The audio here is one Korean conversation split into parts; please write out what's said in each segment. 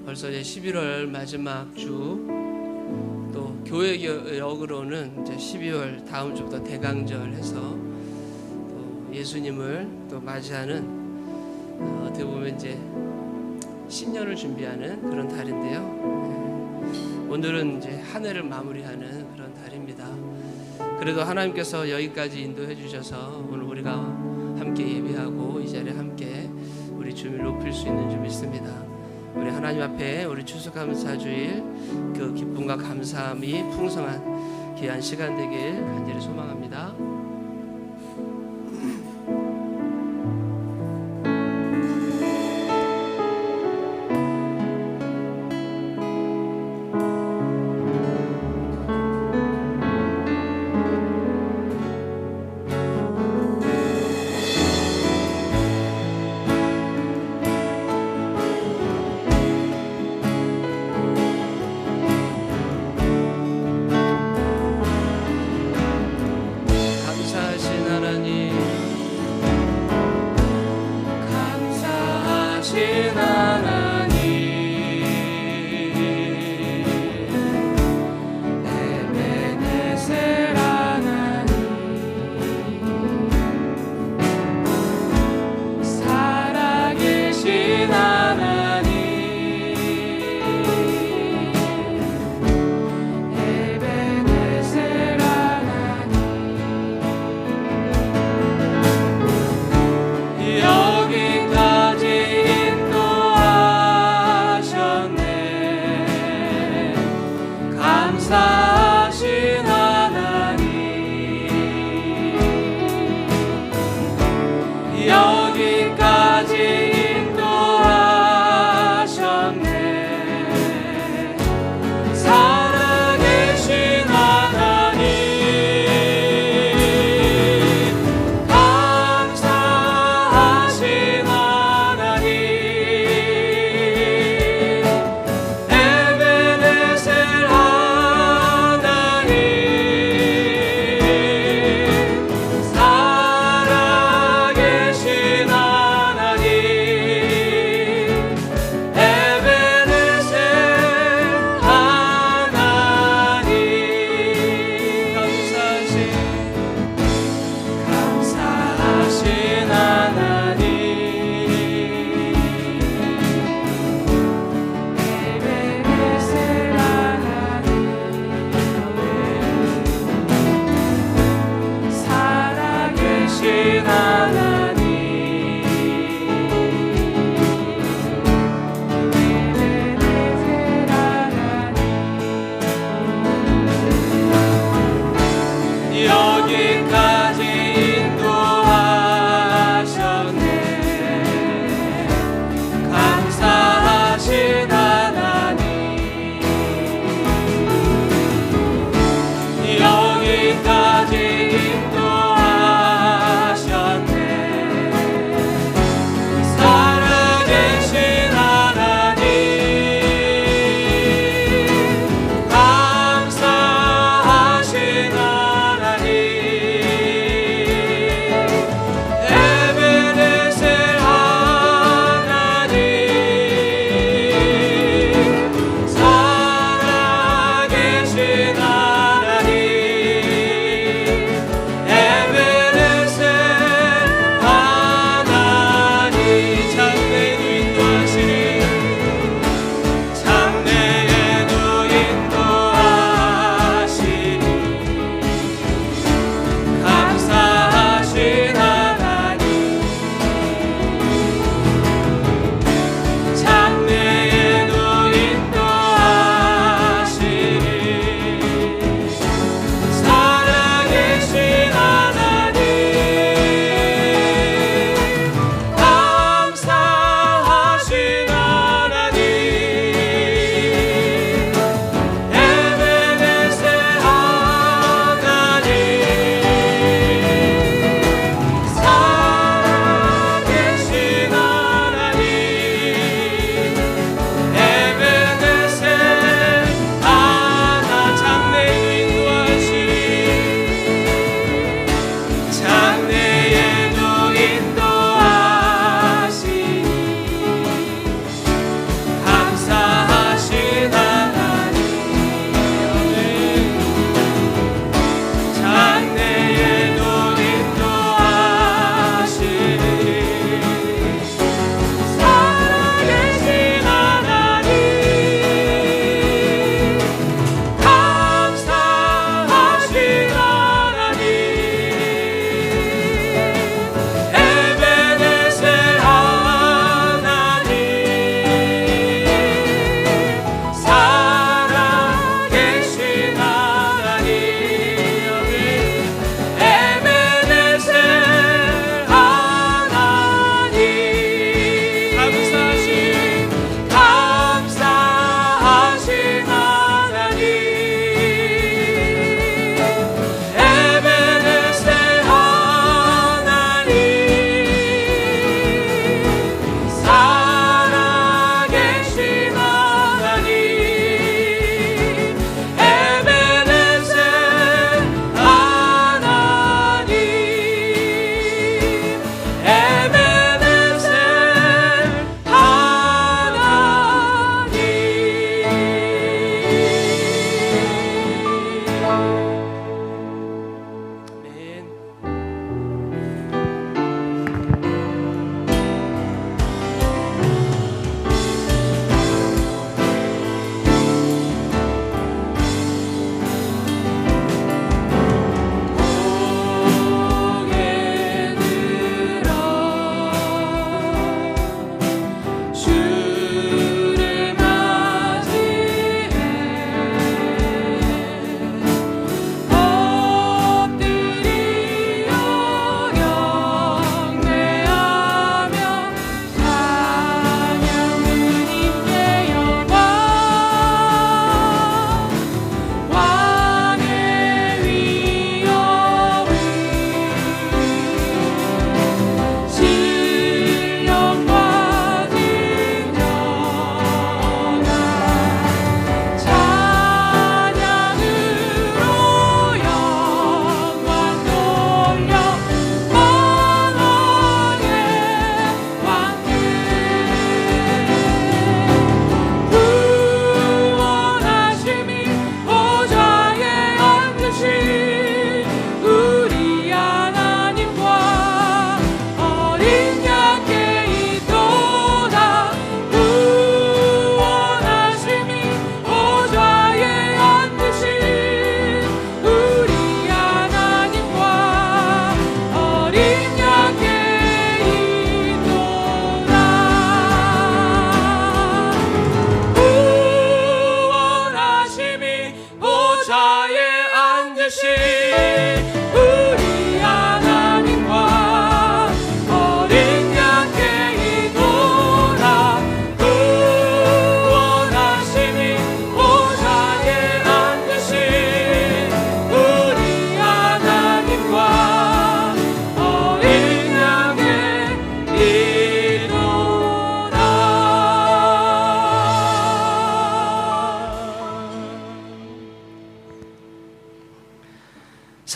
벌써 이제 11월 마지막 주, 또 교회역으로는 이제 12월 다음 주부터 대강절 해서 또 예수님을 또 맞이하는 어떻게 보면 이제 신년을 준비하는 그런 달인데요. 오늘은 이제 한 해를 마무리하는 그런 달입니다. 그래도 하나님께서 여기까지 인도해 주셔서 오늘 우리가 함께 예배하고 이 자리에 함께 우리 주님을 높일 수 있는 줄 믿습니다. 우리 하나님 앞에 우리 추수감사주일 그 기쁨과 감사함이 풍성한 귀한 시간 되길 간절히 소망합니다.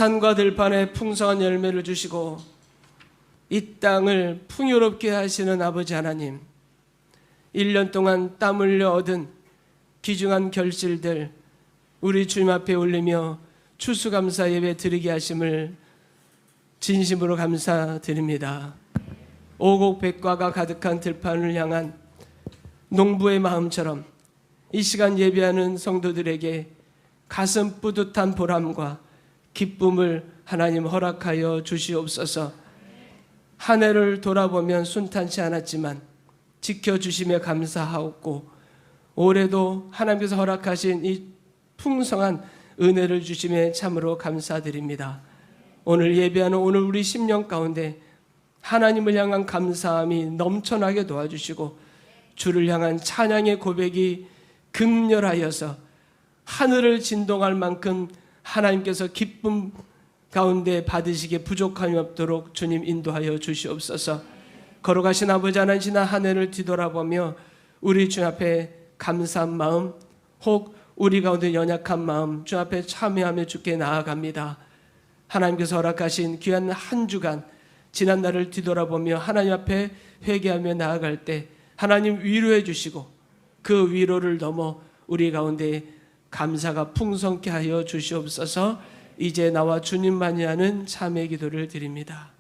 산과 들판에 풍성한 열매를 주시고 이 땅을 풍요롭게 하시는 아버지 하나님, 1년 동안 땀 흘려 얻은 귀중한 결실들 우리 주님 앞에 올리며 추수감사 예배 드리게 하심을 진심으로 감사드립니다. 오곡백과가 가득한 들판을 향한 농부의 마음처럼 이 시간 예배하는 성도들에게 가슴 뿌듯한 보람과 기쁨을 하나님 허락하여 주시옵소서. 한 해를 돌아보면 순탄치 않았지만 지켜주심에 감사하옵고 올해도 하나님께서 허락하신 이 풍성한 은혜를 주심에 참으로 감사드립니다. 오늘 예배하는 오늘 우리 심령 가운데 하나님을 향한 감사함이 넘쳐나게 도와주시고 주를 향한 찬양의 고백이 극렬하여서 하늘을 진동할 만큼 하나님께서 기쁨 가운데 받으시기에 부족함이 없도록 주님 인도하여 주시옵소서. 걸어가신 아버지 하나님, 지난 한 해를 뒤돌아보며 우리 주 앞에 감사한 마음, 혹 우리 가운데 연약한 마음 주 앞에 참여하며 주께 나아갑니다. 하나님께서 허락하신 귀한 한 주간 지난 날을 뒤돌아보며 하나님 앞에 회개하며 나아갈 때 하나님 위로해 주시고 그 위로를 넘어 우리 가운데 감사가 풍성케 하여 주시옵소서. 이제 나와 주님만이 하는 참회 기도를 드립니다.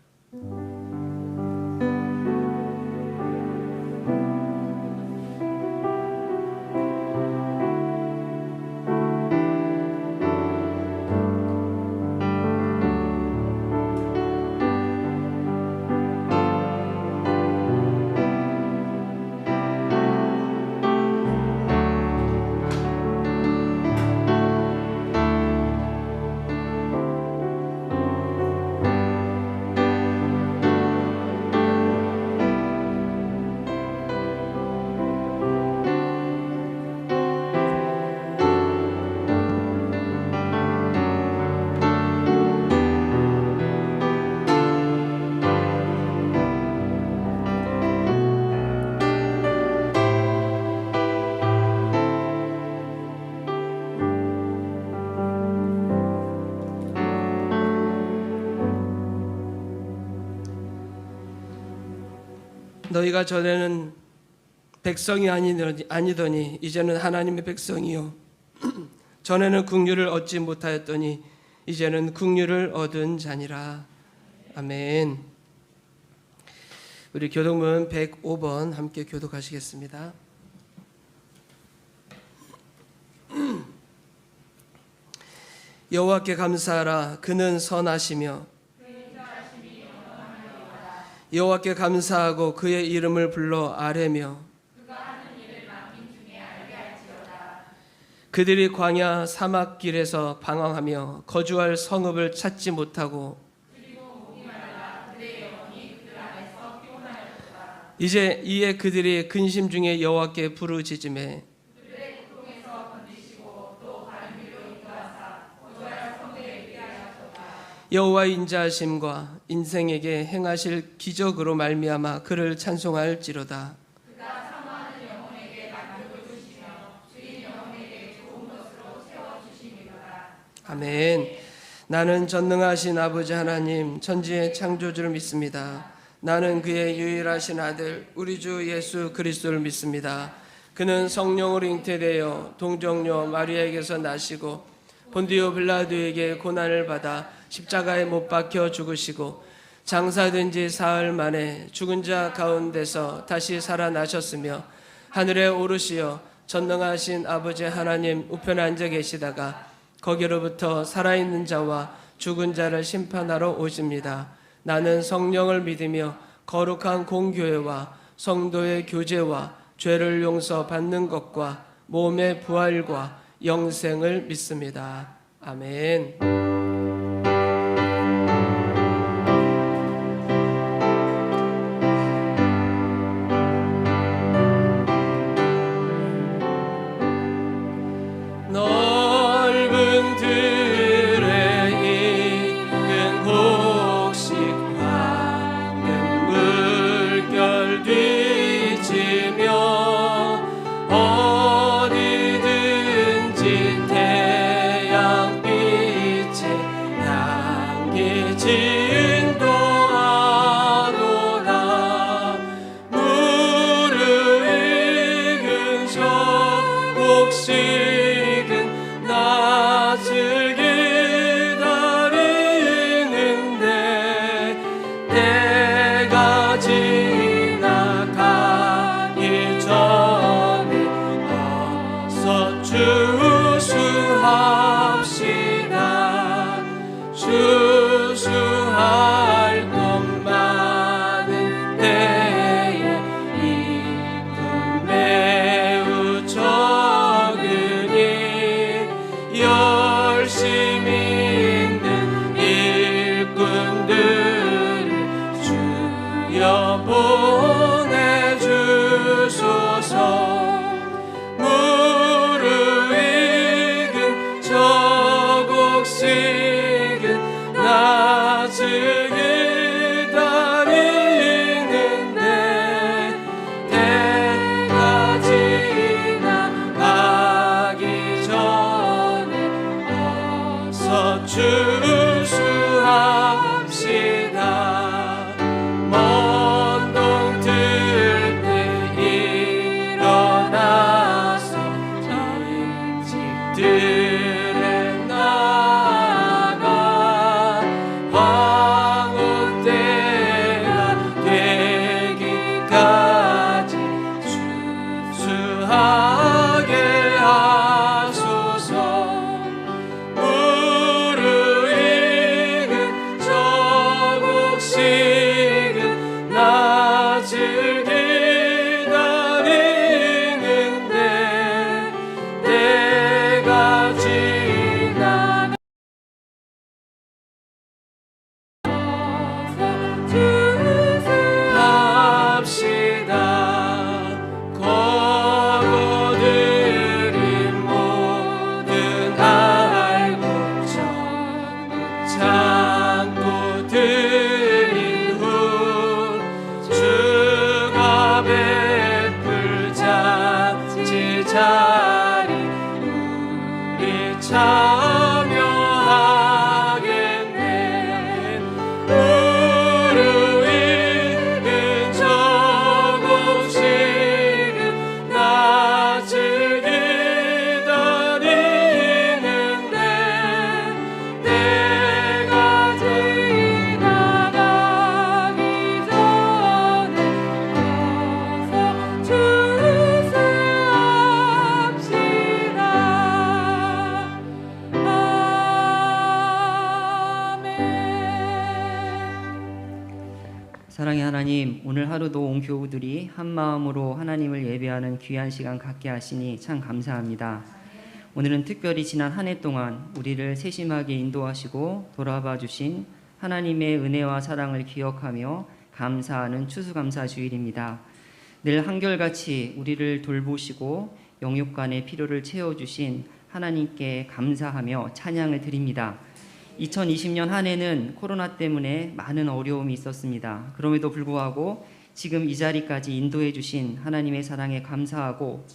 너희가 전에는 백성이 아니더니 이제는 하나님의 백성이요 전에는 긍휼을 얻지 못하였더니 이제는 긍휼을 얻은 자니라. 아멘. 우리 교독문 105번 함께 교독하시겠습니다. 여호와께 감사하라. 그는 선하시며 여호와께 감사하고 그의 이름을 불러 아뢰며 그들이 광야 사막길에서 방황하며 거주할 성읍을 찾지 못하고 이제 이에 그들이 근심 중에 여호와께 부르짖으매 여호와의 인자하심과 인생에게 행하실 기적으로 말미암아 그를 찬송할지로다. 그가 사모하는 영혼에게 만족을 주시며 주인 영혼에게 좋은 것으로 채워주시리로다. 아멘. 나는 전능하신 아버지 하나님 천지의 창조주를 믿습니다. 나는 그의 유일하신 아들 우리 주 예수 그리스도를 믿습니다. 그는 성령으로 잉태되어 동정녀 마리아에게서 나시고 본디오 빌라도에게 고난을 받아 십자가에 못 박혀 죽으시고 장사된 지 사흘 만에 죽은 자 가운데서 다시 살아나셨으며 하늘에 오르시어 전능하신 아버지 하나님 우편에 앉아 계시다가 거기로부터 살아있는 자와 죽은 자를 심판하러 오십니다. 나는 성령을 믿으며 거룩한 공교회와 성도의 교제와 죄를 용서받는 것과 몸의 부활과 영생을 믿습니다. 아멘. 넓은 들에 익은 곡식과 큰 물결 뒤치며 어디든지 태양빛이 인도하도다. 무르익은 적곡식은 낯을 기다리는데 때가 지나가기 전에 어서 주수합시다. 주수할 것 많은 때에 이쁨 매우 적으니 열심히 있는 일꾼들을 주여 보내주소서. 무르익은 적곡식은 낯을 기다리는데 때가 지나가기 전에 어서 주수합시다. 먼 동 들 때 일어나서 일찍들에 나가 황혼 때가 되기까지 주수하게 하소서. 무르익은 적곡식은 낯을 기다리는데 때가 지나가서 주수합시다. 거거들이 모든 알고 전부 참고 드린 후 주가 베풀 잔치 자리 우리 참여하겠네. 무르익은 적곡식은 낯을 기다리는데 때가 지나가기 전에 어서 주수합시다. 사랑의 하나님, 오늘 하루도 온 교우들이 한 마음으로 하나님을 예배하는 귀한 시간 갖게 하시니 참 감사합니다. 오늘은 특별히 지난 한 해 동안 우리를 세심하게 인도하시고 돌아봐 주신 하나님의 은혜와 사랑을 기억하며 감사하는 추수감사 주일입니다. 늘 한결같이 우리를 돌보시고 영육간의 필요를 채워주신 하나님께 감사하며 찬양을 드립니다. 2020년 한 해는 코로나 때문에 많은 어려움이 있었습니다. 그럼에도 불구하고 지금 이 자리까지 인도해 주신 하나님의 사랑에 감사하고,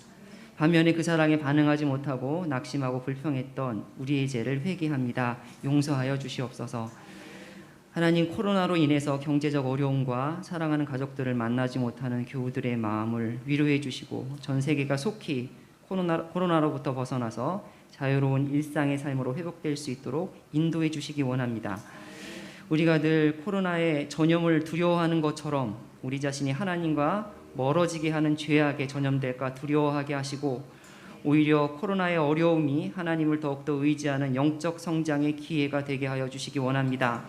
반면에 그 사랑에 반응하지 못하고 낙심하고 불평했던 우리의 죄를 회개합니다. 용서하여 주시옵소서. 하나님, 코로나로 인해서 경제적 어려움과 사랑하는 가족들을 만나지 못하는 교우들의 마음을 위로해 주시고 전 세계가 속히 코로나로부터 벗어나서 자유로운 일상의 삶으로 회복될 수 있도록 인도해 주시기 원합니다. 우리가 늘 코로나의 전염을 두려워하는 것처럼 우리 자신이 하나님과 멀어지게 하는 죄악에 전염될까 두려워하게 하시고, 오히려 코로나의 어려움이 하나님을 더욱더 의지하는 영적 성장의 기회가 되게 하여 주시기 원합니다.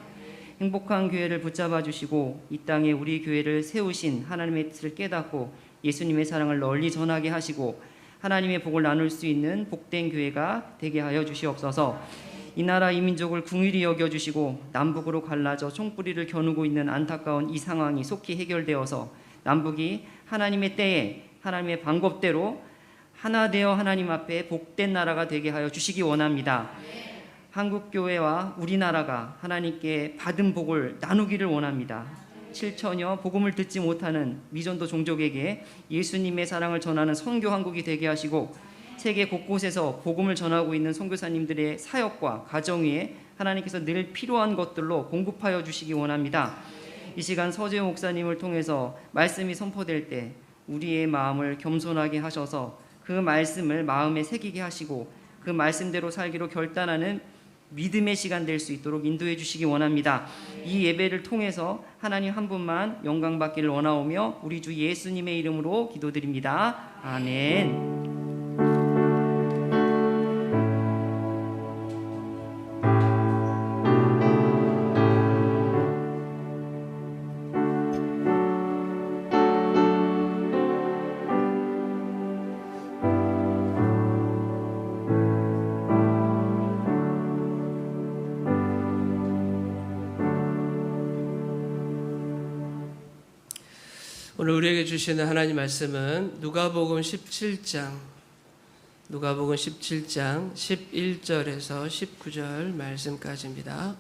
행복한 교회를 붙잡아 주시고 이 땅에 우리 교회를 세우신 하나님의 뜻을 깨닫고 예수님의 사랑을 널리 전하게 하시고 하나님의 복을 나눌 수 있는 복된 교회가 되게 하여 주시옵소서. 이 나라 이 민족을 긍휼히 여겨주시고 남북으로 갈라져 총뿌리를 겨누고 있는 안타까운 이 상황이 속히 해결되어서 남북이 하나님의 때에 하나님의 방법대로 하나 되어 하나님 앞에 복된 나라가 되게 하여 주시기 원합니다. 한국교회와 우리나라가 하나님께 받은 복을 나누기를 원합니다. 7천여 복음을 듣지 못하는 미전도 종족에게 예수님의 사랑을 전하는 선교 한국이 되게 하시고, 세계 곳곳에서 복음을 전하고 있는 선교사님들의 사역과 가정 위에 하나님께서 늘 필요한 것들로 공급하여 주시기 원합니다. 이 시간 서재 목사님을 통해서 말씀이 선포될 때 우리의 마음을 겸손하게 하셔서 그 말씀을 마음에 새기게 하시고 그 말씀대로 살기로 결단하는 믿음의 시간 될 수 있도록 인도해 주시기 원합니다. 이 예배를 통해서 하나님 한 분만 영광 받기를 원하오며 우리 주 예수님의 이름으로 기도드립니다. 아멘. 오늘 우리에게 주시는 하나님 말씀은 누가복음 17장 11절에서 19절 말씀까지입니다.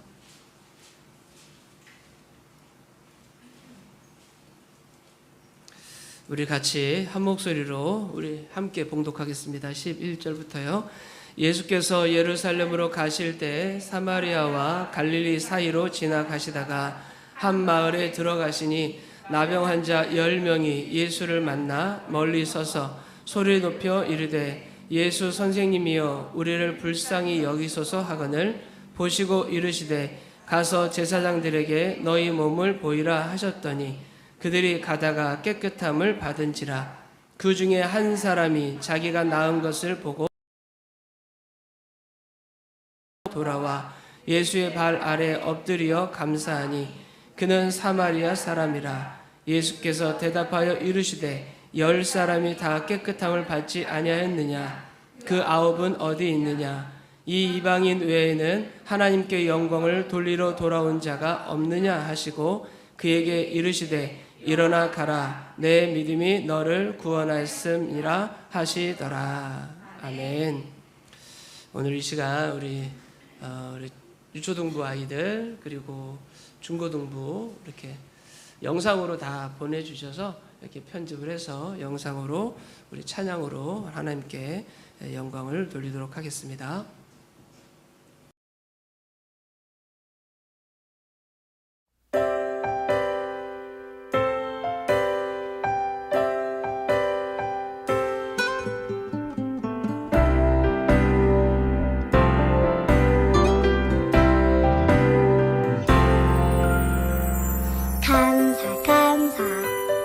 우리 같이 한 목소리로 우리 함께 봉독하겠습니다. 11절부터요. 예수께서 예루살렘으로 가실 때 사마리아와 갈릴리 사이로 지나가시다가 한 마을에 들어가시니 나병 환자 10명이 예수를 만나 멀리 서서 소리 높여 이르되 예수 선생님이여 우리를 불쌍히 여기소서 하거늘 보시고 이르시되 가서 제사장들에게 너희 몸을 보이라 하셨더니 그들이 가다가 깨끗함을 받은지라. 그 중에 한 사람이 자기가 나은 것을 보고 돌아와 예수의 발 아래 엎드려 감사하니 그는 사마리아 사람이라. 예수께서 대답하여 이르시되 10사람이 다 깨끗함을 받지 아니하였느냐? 그 9은 어디 있느냐? 이 이방인 외에는 하나님께 영광을 돌리러 돌아온 자가 없느냐 하시고 그에게 이르시되 일어나 가라, 내 믿음이 너를 구원하였음이라 하시더라. 아멘. 오늘 이 시간 우리 유초등부 아이들 그리고 중고등부 이렇게 영상으로 다 보내주셔서 이렇게 편집을 해서 영상으로 우리 찬양으로 하나님께 영광을 돌리도록 하겠습니다.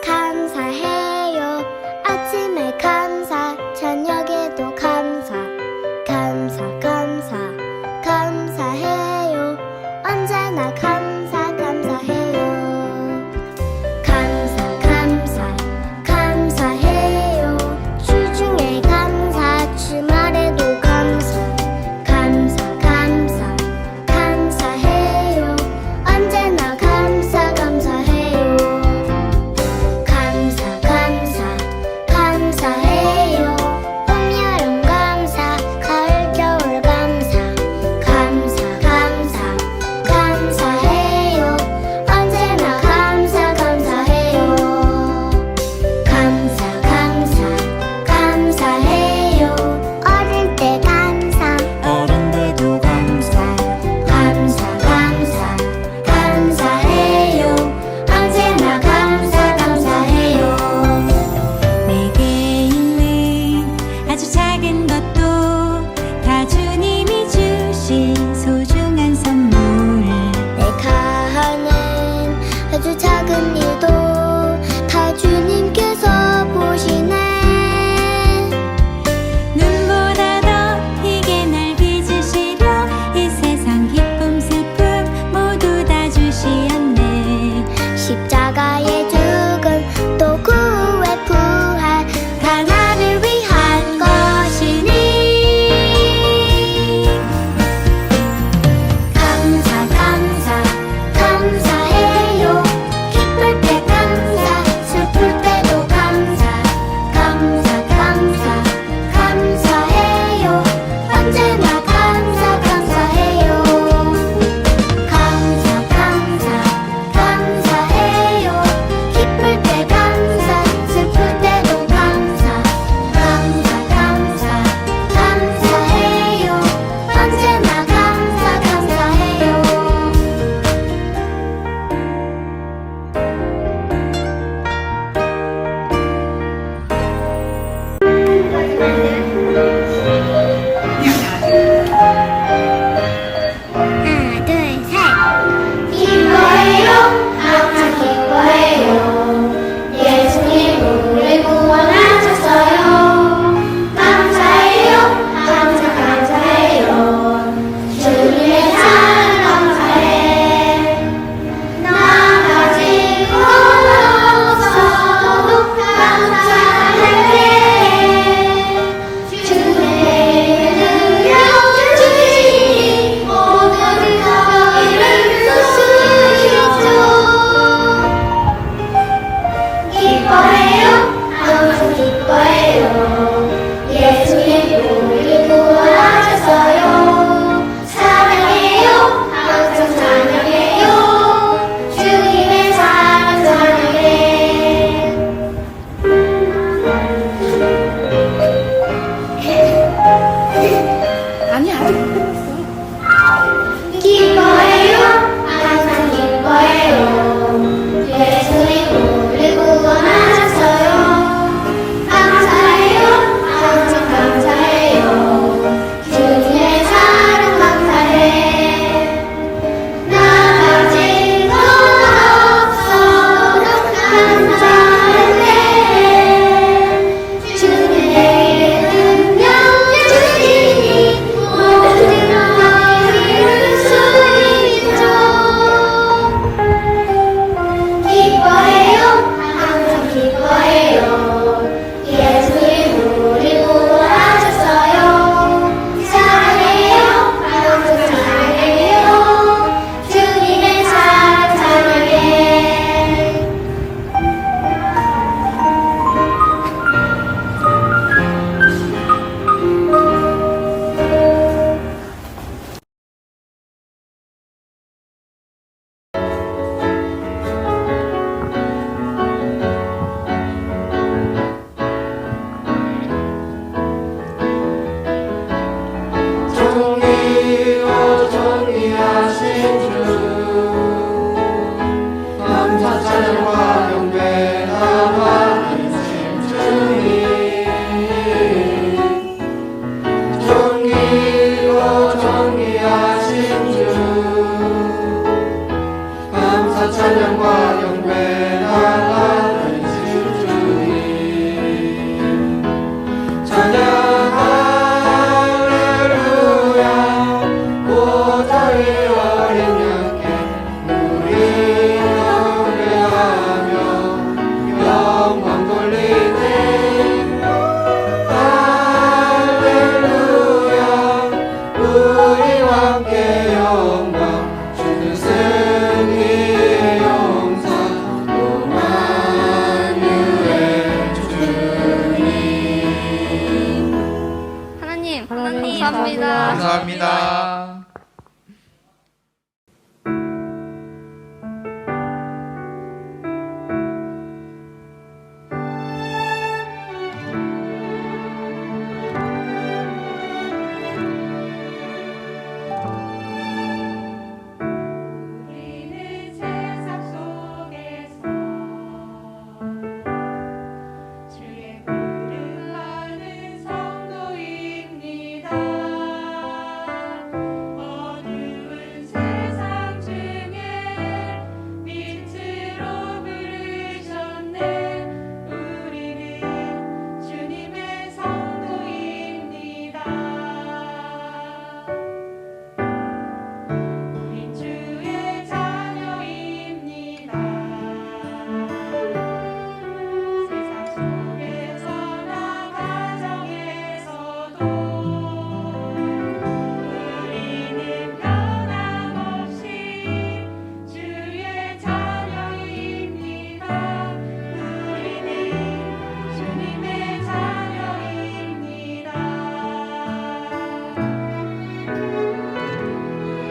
감사해요. 아침에 감사, 저녁에도 감사, 감사, 감사. 찬양과 경배 나가는 주님 찬양 할렐루야 보좌의 어린 양께 우리 경배하며 영광 돌리네 할렐루야 우리와 함께 영광 주는 승리의 영광 또 만유의 주님 하나님 감사합니다. 감사합니다. 우리는 세상 속에서 주의 부름받은 성도입니다. 어두운 세상 중에 빛으로 부르셨네. 우리는 주님의 성도입니다. 우린 주의 자녀입니다. 세상 속에서나 가정에서도 우리는 변함없이 주의 자녀입니다. 우리는 주님의 자녀입니다.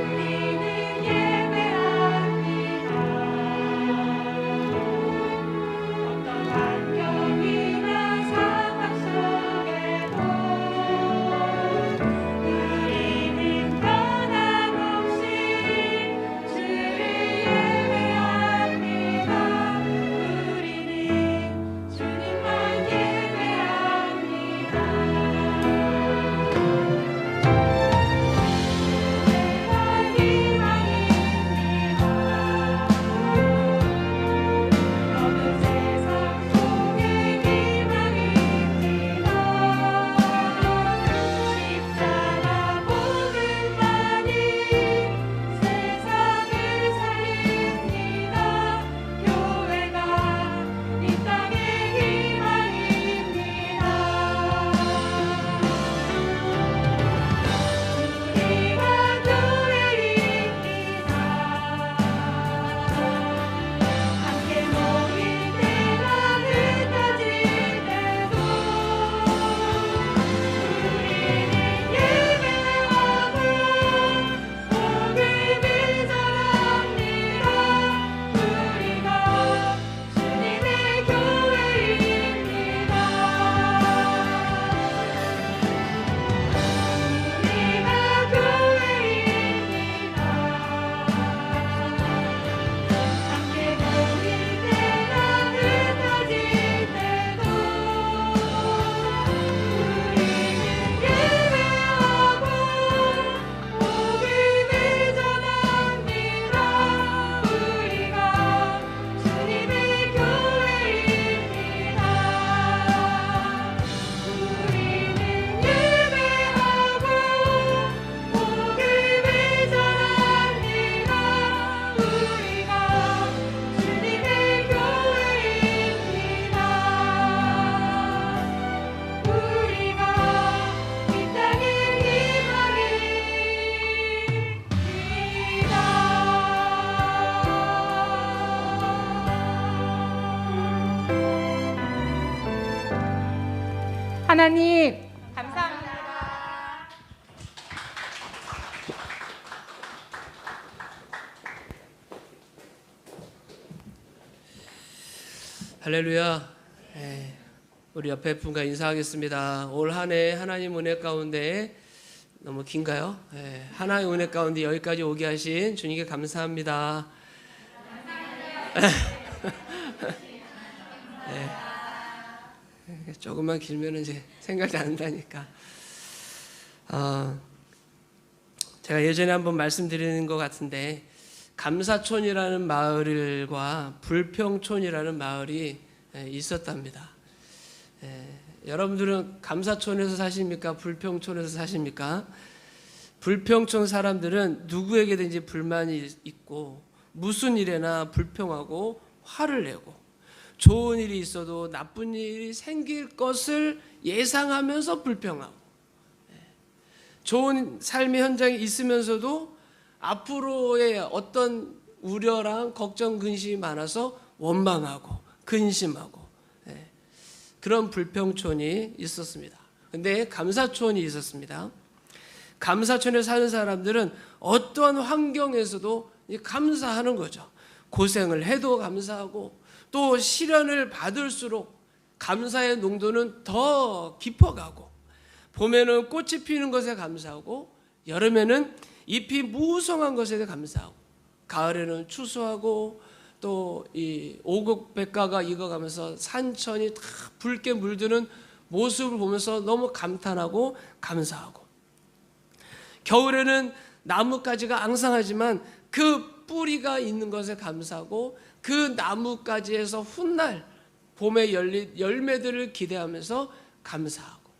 우리는 예배합니다. 어떤 환경이나 상황 속에도 우리는 변함없이 주를 예배합니다. 우리는 주님만 예배합니다. 어두운 세상 속에 희망입니다. 십자가 복음만이 세상을 살립니다. 교회가 이 땅의 희망입니다. 우리가 교회입니다. 함께 모일 때나 흩어질 때도 우리는 예배하고 복음을 전합니다. 우리가 주님의 교회입니다. 우리가 교회입니다. 함께 모일 때나 흩어질 때도 우리는 예배하고 복음을 전합니다. 우리가 주님의 교회입니다. 우리는 예배하고 복음을 전합니다. 우리가 주님의 교회입니다. 우리가 이 땅의 희망입니다. 하나님 감사합니다. 할렐루야. 우리 옆에 분과 인사하겠습니다. 올 한 해 하나님 은혜 가운데 너무 긴가요? 하나의 은혜 가운데 여기까지 오게 하신 주님께 감사합니다. 조금만 길면 이제 생각이 안 난다니까. 제가 예전에 한번 말씀드리는 것 같은데 감사촌이라는 마을과 불평촌이라는 마을이 있었답니다. 여러분들은 감사촌에서 사십니까? 불평촌에서 사십니까? 불평촌 사람들은 누구에게든지 불만이 있고 무슨 일에나 불평하고 화를 내고 좋은 일이 있어도 나쁜 일이 생길 것을 예상하면서 불평하고 좋은 삶의 현장에 있으면서도 앞으로의 어떤 우려랑 걱정, 근심이 많아서 원망하고 근심하고 그런 불평촌이 있었습니다. 근데 감사촌이 있었습니다. 감사촌에 사는 사람들은 어떠한 환경에서도 감사하는 거죠. 고생을 해도 감사하고 또 시련을 받을수록 감사의 농도는 더 깊어가고 봄에는 꽃이 피는 것에 감사하고 여름에는 잎이 무성한 것에 감사하고 가을에는 추수하고 또 이 오곡백과가 익어가면서 산천이 다 붉게 물드는 모습을 보면서 너무 감탄하고 감사하고 겨울에는 나뭇가지가 앙상하지만 그 뿌리가 있는 것에 감사하고 그 나뭇가지에서 훗날 봄에 열릴 열매들을 기대하면서 감사하고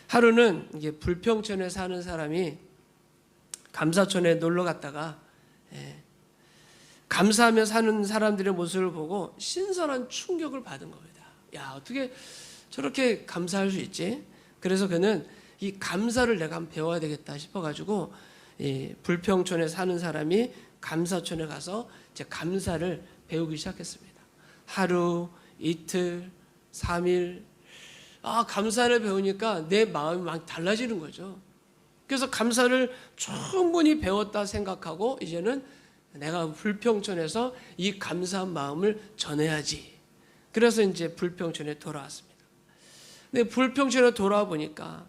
하루는 이게 불평촌에 사는 사람이 감사촌에 놀러 갔다가 감사하며 사는 사람들의 모습을 보고 신선한 충격을 받은 겁니다. 야, 어떻게 저렇게 감사할 수 있지? 그래서 그는 이 감사를 내가 한번 배워야 되겠다 싶어가지고 이 불평촌에 사는 사람이 감사촌에 가서 이제 감사를 배우기 시작했습니다. 하루, 이틀, 3일 감사를 배우니까 내 마음이 막 달라지는 거죠. 그래서 감사를 충분히 배웠다 생각하고 이제는 내가 불평촌에서 이 감사한 마음을 전해야지. 그래서 이제 불평촌에 돌아왔습니다. 근데 불평촌에 돌아와 보니까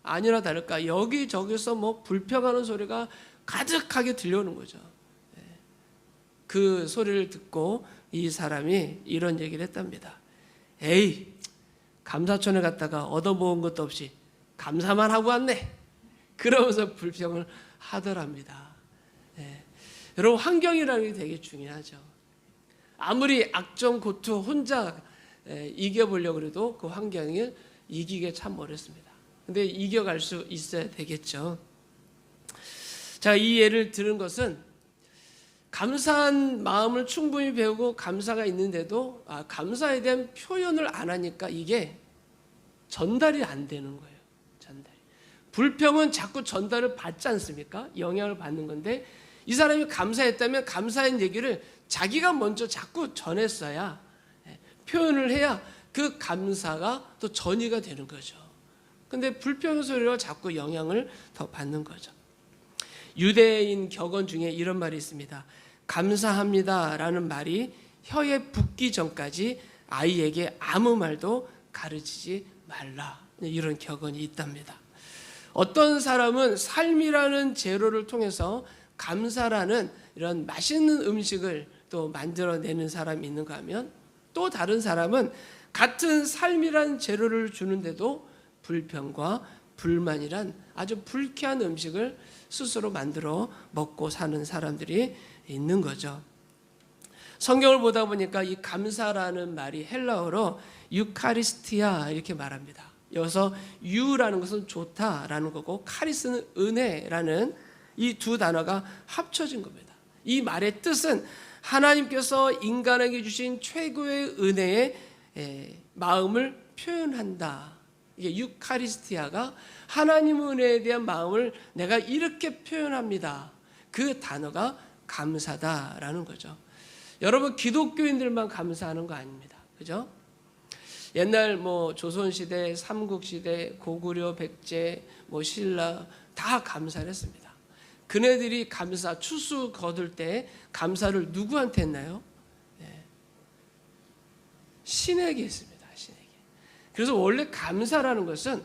아니나 다를까 여기저기서 뭐 불평하는 소리가 가득하게 들려오는 거죠. 그 소리를 듣고 이 사람이 이런 얘기를 했답니다. 에이, 감사촌에 갔다가 얻어먹은 것도 없이 감사만 하고 왔네. 그러면서 불평을 하더랍니다. 여러분, 환경이라는 게 되게 중요하죠. 아무리 악정 고투 혼자 이겨보려고 해도 그 환경을 이기기 참 어렵습니다. 근데 이겨갈 수 있어야 되겠죠. 자, 이 예를 들은 것은 감사한 마음을 충분히 배우고 감사가 있는데도 감사에 대한 표현을 안 하니까 이게 전달이 안 되는 거예요. 전달이. 불평은 자꾸 전달을 받지 않습니까? 영향을 받는 건데 이 사람이 감사했다면 감사한 얘기를 자기가 먼저 자꾸 전했어야 표현을 해야 그 감사가 또 전이가 되는 거죠. 근데 불평 소리로 자꾸 영향을 더 받는 거죠. 유대인 격언 중에 이런 말이 있습니다. 감사합니다라는 말이 혀에 붙기 전까지 아이에게 아무 말도 가르치지 말라. 이런 격언이 있답니다. 어떤 사람은 삶이라는 재료를 통해서 감사라는 이런 맛있는 음식을 또 만들어내는 사람이 있는가 하면 또 다른 사람은 같은 삶이란 재료를 주는데도 불평과 불만이란 아주 불쾌한 음식을 스스로 만들어 먹고 사는 사람들이 있는 거죠. 성경을 보다 보니까 이 감사라는 말이 헬라어로 유카리스티아 이렇게 말합니다. 여기서 유라는 것은 좋다라는 거고 카리스는 은혜라는 이 두 단어가 합쳐진 겁니다. 이 말의 뜻은 하나님께서 인간에게 주신 최고의 은혜의 마음을 표현한다. 이게 유카리스티아가 하나님 은혜에 대한 마음을 내가 이렇게 표현합니다. 그 단어가 감사다라는 거죠. 여러분, 기독교인들만 감사하는 거 아닙니다. 그죠? 옛날 뭐 조선시대, 삼국시대, 고구려, 백제, 뭐 신라 다 감사를 했습니다. 그네들이 감사, 추수 거둘 때 감사를 누구한테 했나요? 신에게 했습니다. 신에게. 그래서 원래 감사라는 것은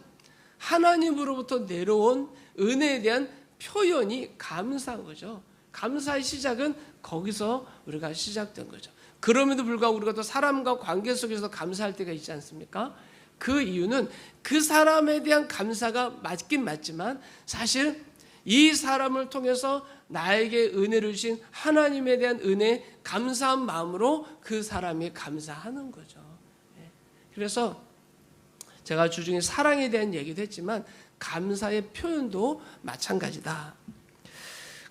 하나님으로부터 내려온 은혜에 대한 표현이 감사한 거죠. 감사의 시작은 거기서 우리가 시작된 거죠. 그럼에도 불구하고 우리가 또 사람과 관계 속에서 감사할 때가 있지 않습니까? 그 이유는 그 사람에 대한 감사가 맞긴 맞지만 사실 이 사람을 통해서 나에게 은혜를 주신 하나님에 대한 은혜에 감사한 마음으로 그 사람이 감사하는 거죠. 그래서 제가 주중에 사랑에 대한 얘기도 했지만 감사의 표현도 마찬가지다.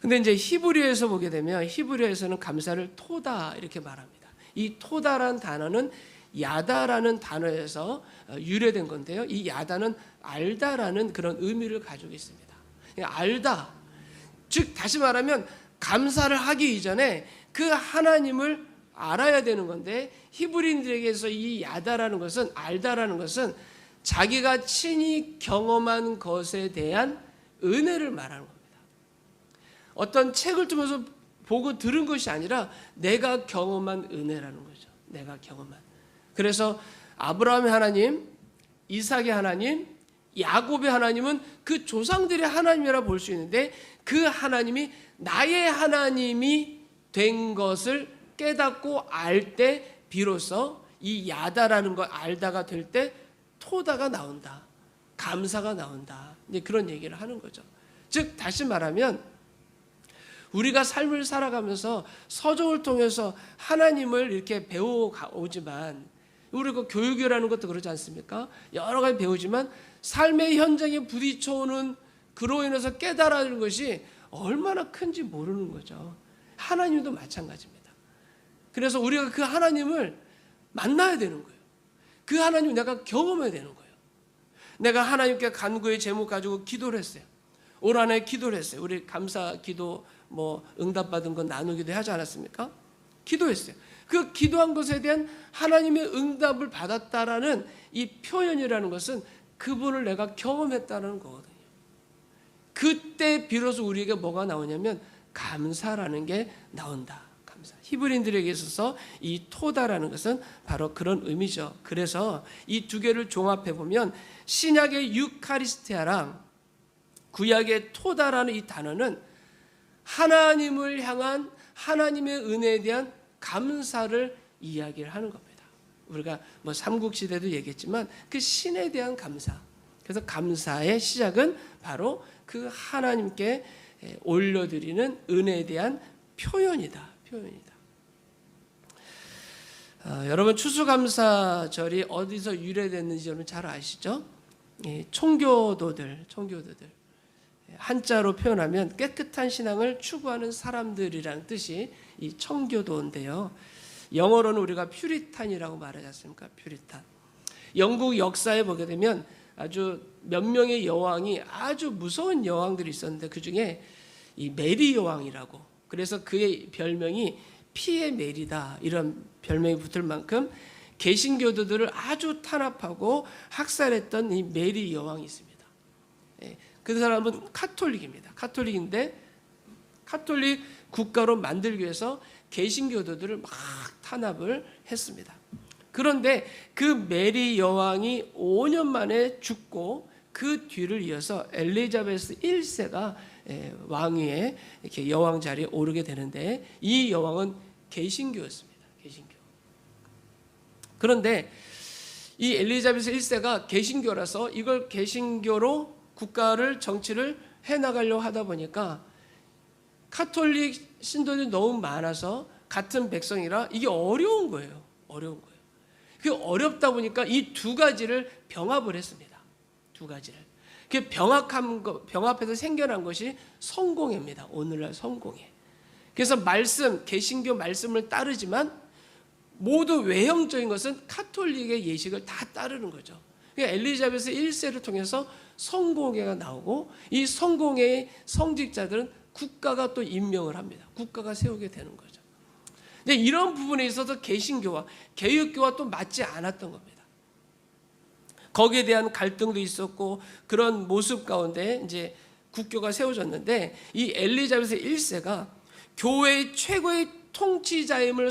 근데 이제 히브리어에서 보게 되면 히브리어에서는 감사를 토다 이렇게 말합니다. 이 토다라는 단어는 야다라는 단어에서 유래된 건데요. 이 야다는 알다라는 그런 의미를 가지고 있습니다. 알다. 즉 다시 말하면 감사를 하기 이전에 그 하나님을 알아야 되는 건데 히브리인들에게서 이 야다라는 것은 알다라는 것은 자기가 친히 경험한 것에 대한 은혜를 말하는 겁니다. 어떤 책을 통해서 보고 들은 것이 아니라 내가 경험한 은혜라는 거죠. 내가 경험한. 그래서 아브라함의 하나님, 이삭의 하나님, 야곱의 하나님은 그 조상들의 하나님이라 볼 수 있는데 그 하나님이 나의 하나님이 된 것을 깨닫고 알 때 비로소 이 야다라는 걸 알다가 될 때 토다가 나온다. 감사가 나온다. 이제 그런 얘기를 하는 거죠. 즉 다시 말하면 우리가 삶을 살아가면서 서적을 통해서 하나님을 이렇게 배워오지만 우리가 교육이라는 것도 그렇지 않습니까? 여러 가지 배우지만 삶의 현장에 부딪혀오는 그로 인해서 깨달아지는 것이 얼마나 큰지 모르는 거죠. 하나님도 마찬가지입니다. 그래서 우리가 그 하나님을 만나야 되는 거예요. 그 하나님을 내가 경험해야 되는 거예요. 내가 하나님께 간구의 제목 가지고 기도를 했어요. 올 한해 기도를 했어요. 우리 감사 기도 응답받은 건 나누기도 하지 않았습니까? 기도했어요. 그 기도한 것에 대한 하나님의 응답을 받았다라는 이 표현이라는 것은 그분을 내가 경험했다는 거거든요. 그때 비로소 우리에게 뭐가 나오냐면 감사라는 게 나온다. 감사. 히브리인들에게 있어서 이 토다라는 것은 바로 그런 의미죠. 그래서 이 두 개를 종합해 보면 신약의 유카리스티아랑 구약의 토다라는 이 단어는 하나님을 향한 하나님의 은혜에 대한 감사를 이야기를 하는 겁니다. 우리가 삼국시대도 얘기했지만 그 신에 대한 감사. 그래서 감사의 시작은 바로 그 하나님께 올려드리는 은혜에 대한 표현이다. 여러분 추수감사절이 어디서 유래됐는지 여러분 잘 아시죠? 총교도들 한자로 표현하면 깨끗한 신앙을 추구하는 사람들이라는 뜻이 이 청교도인데요. 영어로는 우리가 퓨리탄이라고 말하지 않습니까? 퓨리탄. 영국 역사에 보게 되면 아주 몇 명의 여왕이 아주 무서운 여왕들이 있었는데 그 중에 이 메리 여왕이라고, 그래서 그의 별명이 피의 메리다 이런 별명이 붙을 만큼 개신교도들을 아주 탄압하고 학살했던 이 메리 여왕이 있습니다. 그 사람은 카톨릭입니다. 카톨릭인데 카톨릭 국가로 만들기 위해서 개신교도들을 막 탄압을 했습니다. 그런데 그 메리 여왕이 5년 만에 죽고 그 뒤를 이어서 엘리자베스 1세가 왕위에 이렇게 여왕 자리에 오르게 되는데 이 여왕은 개신교였습니다. 개신교. 그런데 이 엘리자베스 1세가 개신교라서 이걸 개신교로 국가를 정치를 해나가려고 하다 보니까 카톨릭 신도들이 너무 많아서 같은 백성이라 이게 어려운 거예요. 그 어렵다 보니까 이 두 가지를 병합을 했습니다. 두 가지를. 그 병합해서 생겨난 것이 성공회입니다. 오늘날 성공회. 그래서 개신교 말씀을 따르지만 모두 외형적인 것은 카톨릭의 예식을 다 따르는 거죠. 그러니까 엘리자베스 1세를 통해서 성공회가 나오고 이 성공회의 성직자들은 국가가 또 임명을 합니다. 국가가 세우게 되는 거죠. 근데 이런 부분에 있어서 개신교와 개혁교와 또 맞지 않았던 겁니다. 거기에 대한 갈등도 있었고 그런 모습 가운데 이제 국교가 세워졌는데 이 엘리자베스 1세가 교회의 최고의 통치자임을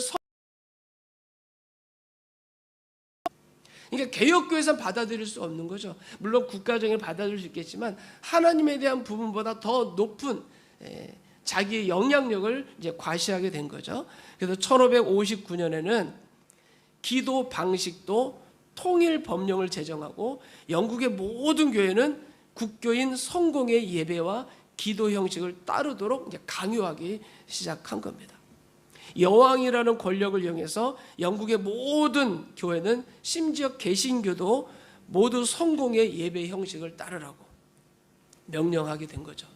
그러니까 개혁교회에서는 받아들일 수 없는 거죠. 물론 국가적인 받아들일 수 있겠지만 하나님에 대한 부분보다 더 높은 자기의 영향력을 이제 과시하게 된 거죠. 그래서 1559년에는 기도 방식도 통일 법령을 제정하고 영국의 모든 교회는 국교인 성공의 예배와 기도 형식을 따르도록 이제 강요하기 시작한 겁니다. 여왕이라는 권력을 이용해서 영국의 모든 교회는 심지어 개신교도 모두 성공의 예배 형식을 따르라고 명령하게 된 거죠.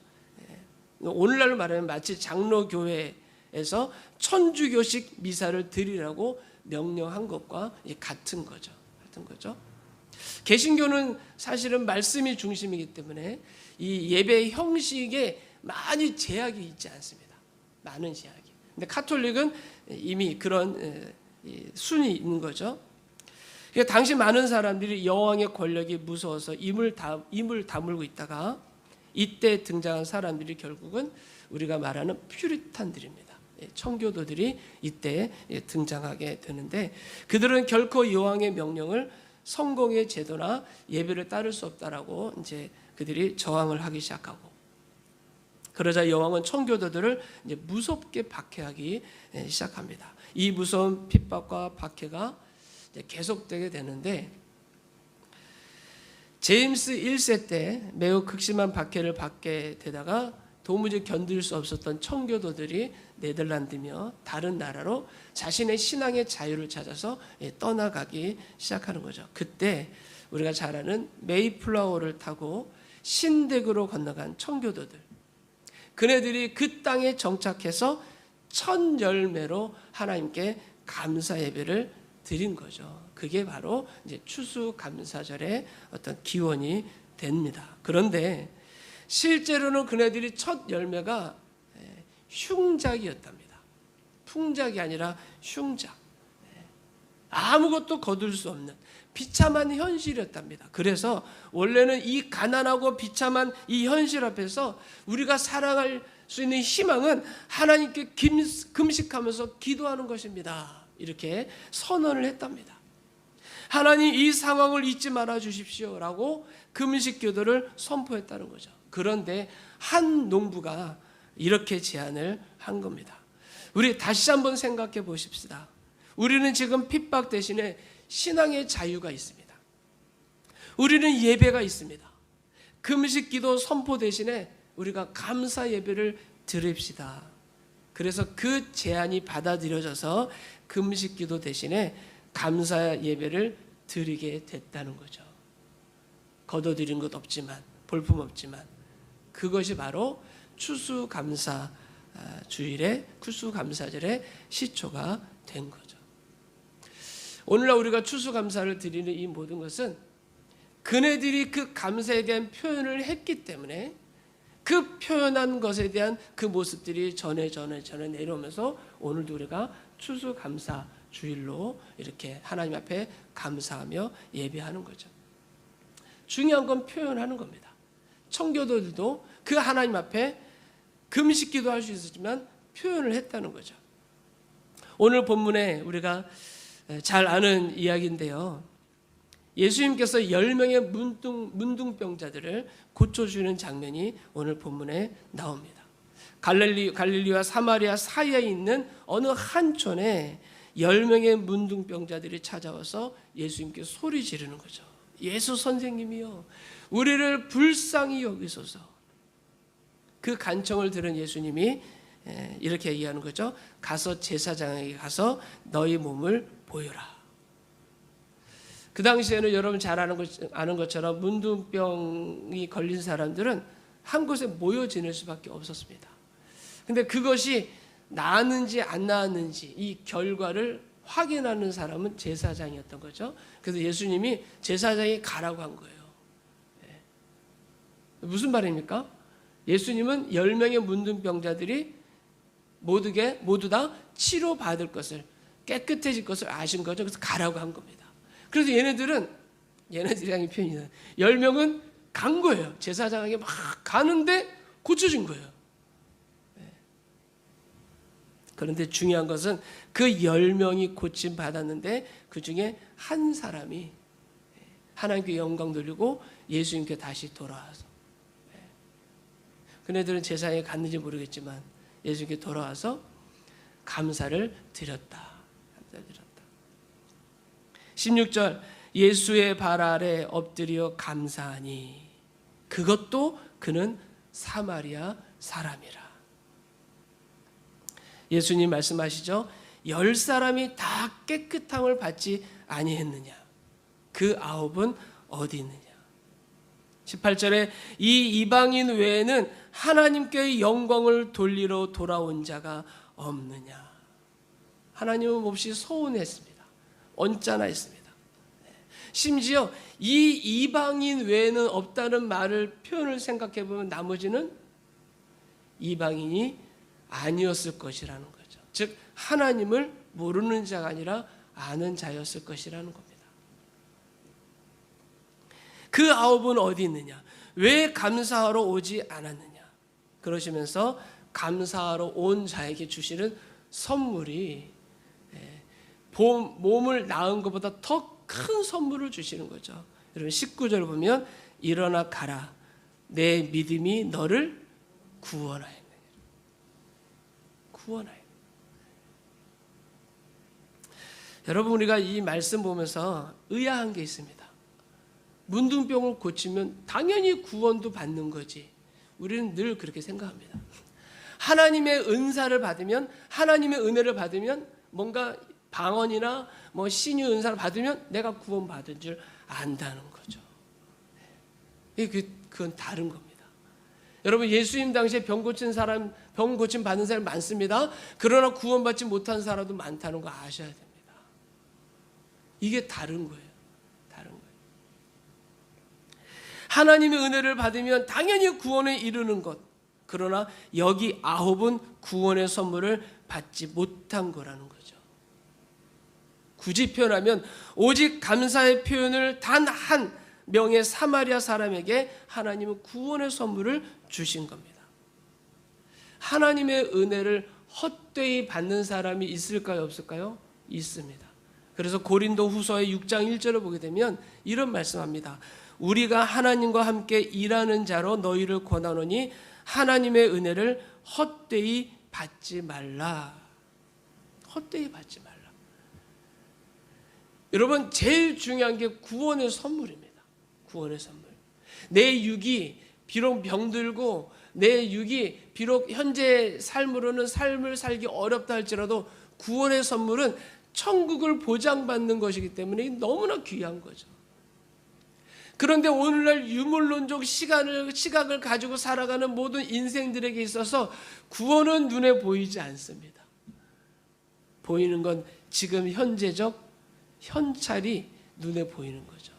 오늘날로 말하면 마치 장로교회에서 천주교식 미사를 드리라고 명령한 것과 같은 거죠. 개신교는 사실은 말씀이 중심이기 때문에 이 예배 형식에 많이 제약이 있지 않습니다. 많은 제약이. 근데 카톨릭은 이미 그런 순이 있는 거죠. 그러니까 당시 많은 사람들이 여왕의 권력이 무서워서 임을 다물고 있다가 이때 등장한 사람들이 결국은 우리가 말하는 퓨리탄들입니다. 청교도들이 이때 등장하게 되는데 그들은 결코 여왕의 명령을 성공의 제도나 예배를 따를 수 없다라고 이제 그들이 저항을 하기 시작하고 그러자 여왕은 청교도들을 이제 무섭게 박해하기 시작합니다. 이 무서운 핍박과 박해가 이제 계속되게 되는데 제임스 1세 때 매우 극심한 박해를 받게 되다가 도무지 견딜 수 없었던 청교도들이 네덜란드며 다른 나라로 자신의 신앙의 자유를 찾아서 떠나가기 시작하는 거죠. 그때 우리가 잘 아는 메이플라워를 타고 신대으로 건너간 청교도들, 그네들이 그 땅에 정착해서 첫 열매로 하나님께 감사 예배를 드린 거죠. 그게 바로 이제 추수감사절의 어떤 기원이 됩니다. 그런데 실제로는 그네들이 첫 열매가 흉작이었답니다. 풍작이 아니라 흉작. 아무것도 거둘 수 없는 비참한 현실이었답니다. 그래서 원래는 이 가난하고 비참한 이 현실 앞에서 우리가 살아갈 수 있는 희망은 하나님께 금식하면서 기도하는 것입니다. 이렇게 선언을 했답니다. 하나님 이 상황을 잊지 말아 주십시오라고 금식 기도를 선포했다는 거죠. 그런데 한 농부가 이렇게 제안을 한 겁니다. 우리 다시 한번 생각해 보십시다. 우리는 지금 핍박 대신에 신앙의 자유가 있습니다. 우리는 예배가 있습니다. 금식 기도 선포 대신에 우리가 감사 예배를 드립시다. 그래서 그 제안이 받아들여져서 금식 기도 대신에 감사 예배를 드리게 됐다는 거죠. 거둬들인 것 없지만 볼품 없지만 그것이 바로 추수감사 주일의 추수감사절의 시초가 된 거죠. 오늘날 우리가 추수감사를 드리는 이 모든 것은 그네들이 그 감사에 대한 표현을 했기 때문에 그 표현한 것에 대한 그 모습들이 전에 내려오면서 오늘도 우리가 추수감사 주일로 이렇게 하나님 앞에 감사하며 예배하는 거죠. 중요한 건 표현하는 겁니다. 청교도들도 그 하나님 앞에 금식기도 할 수 있었지만 표현을 했다는 거죠. 오늘 본문에 우리가 잘 아는 이야기인데요. 예수님께서 10명의 문둥병자들을 고쳐주는 장면이 오늘 본문에 나옵니다. 갈릴리와 사마리아 사이에 있는 어느 한촌에 10명의 문둥병자들이 찾아와서 예수님께 소리 지르는 거죠. 예수 선생님이요, 우리를 불쌍히 여기소서. 그 간청을 들은 예수님이 이렇게 얘기하는 거죠. 가서 제사장에게 가서 너희 몸을 보여라. 그 당시에는 여러분 잘 아는 것처럼 문둥병이 걸린 사람들은 한 곳에 모여 지낼 수밖에 없었습니다. 근데 그것이 나았는지 안 나았는지 이 결과를 확인하는 사람은 제사장이었던 거죠. 그래서 예수님이 제사장이 가라고 한 거예요. 무슨 말입니까? 예수님은 10명의 문둥병자들이 모두 다 치료받을 것을, 깨끗해질 것을 아신 거죠. 그래서 가라고 한 겁니다. 그래서 얘네들이랑 표현이 10명은 간 거예요. 제사장에게 막 가는데 고쳐진 거예요. 그런데 중요한 것은 그 10명이 고침 받았는데 그 중에 한 사람이 하나님께 영광 돌리고 예수님께 다시 돌아와서, 그네들은 제사에 갔는지 모르겠지만 예수님께 돌아와서 감사를 드렸다. 16절, 예수의 발 아래 엎드려 감사하니 그것도 그는 사마리아 사람이라. 예수님 말씀하시죠. 10사람이 다 깨끗함을 받지 아니했느냐? 그 9은 어디 있느냐? 18절에 이 이방인 외에는 하나님께 영광을 돌리러 돌아온 자가 없느냐? 하나님은 몹시 서운했습니다. 언짢아했습니다. 심지어 이 이방인 외에는 없다는 말을 표현을 생각해 보면 나머지는 이방인이 아니었을 것이라는 거죠. 즉 하나님을 모르는 자가 아니라 아는 자였을 것이라는 겁니다. 그 9은 어디 있느냐? 왜 감사하러 오지 않았느냐? 그러시면서 감사하러 온 자에게 주시는 선물이 몸을 낳은 것보다 더 큰 선물을 주시는 거죠. 여러분 19절 보면 일어나 가라. 내 믿음이 너를 구원하였느니라. 구원하였느니라. 여러분 우리가 이 말씀 보면서 의아한 게 있습니다. 문둥병을 고치면 당연히 구원도 받는 거지. 우리는 늘 그렇게 생각합니다. 하나님의 은사를 받으면, 하나님의 은혜를 받으면, 뭔가 방언이나 뭐 신유 은사를 받으면 내가 구원받은 줄 안다는 거죠. 그건 다른 겁니다. 여러분 예수님 당시에 병 고침 받는 사람이 많습니다. 그러나 구원받지 못한 사람도 많다는 거 아셔야 됩니다. 이게 다른 거예요. 다른 거예요. 하나님의 은혜를 받으면 당연히 구원에 이르는 것. 그러나 여기 9은 구원의 선물을 받지 못한 거라는 거죠. 굳이 표현하면 오직 감사의 표현을 단 한 명의 사마리아 사람에게 하나님은 구원의 선물을 주신 겁니다. 하나님의 은혜를 헛되이 받는 사람이 있을까요? 없을까요? 있습니다. 그래서 고린도 후서의 6장 1절을 보게 되면 이런 말씀합니다. 우리가 하나님과 함께 일하는 자로 너희를 권하노니 하나님의 은혜를 헛되이 받지 말라. 헛되이 받지 말라. 여러분 제일 중요한 게 구원의 선물입니다. 구원의 선물. 내 육이 비록 병들고 내 육이 비록 현재 삶으로는 삶을 살기 어렵다 할지라도 구원의 선물은 천국을 보장받는 것이기 때문에 너무나 귀한 거죠. 그런데 오늘날 유물론적 시각을 가지고 살아가는 모든 인생들에게 있어서 구원은 눈에 보이지 않습니다. 보이는 건 지금 현재적 현찰이 눈에 보이는 거죠.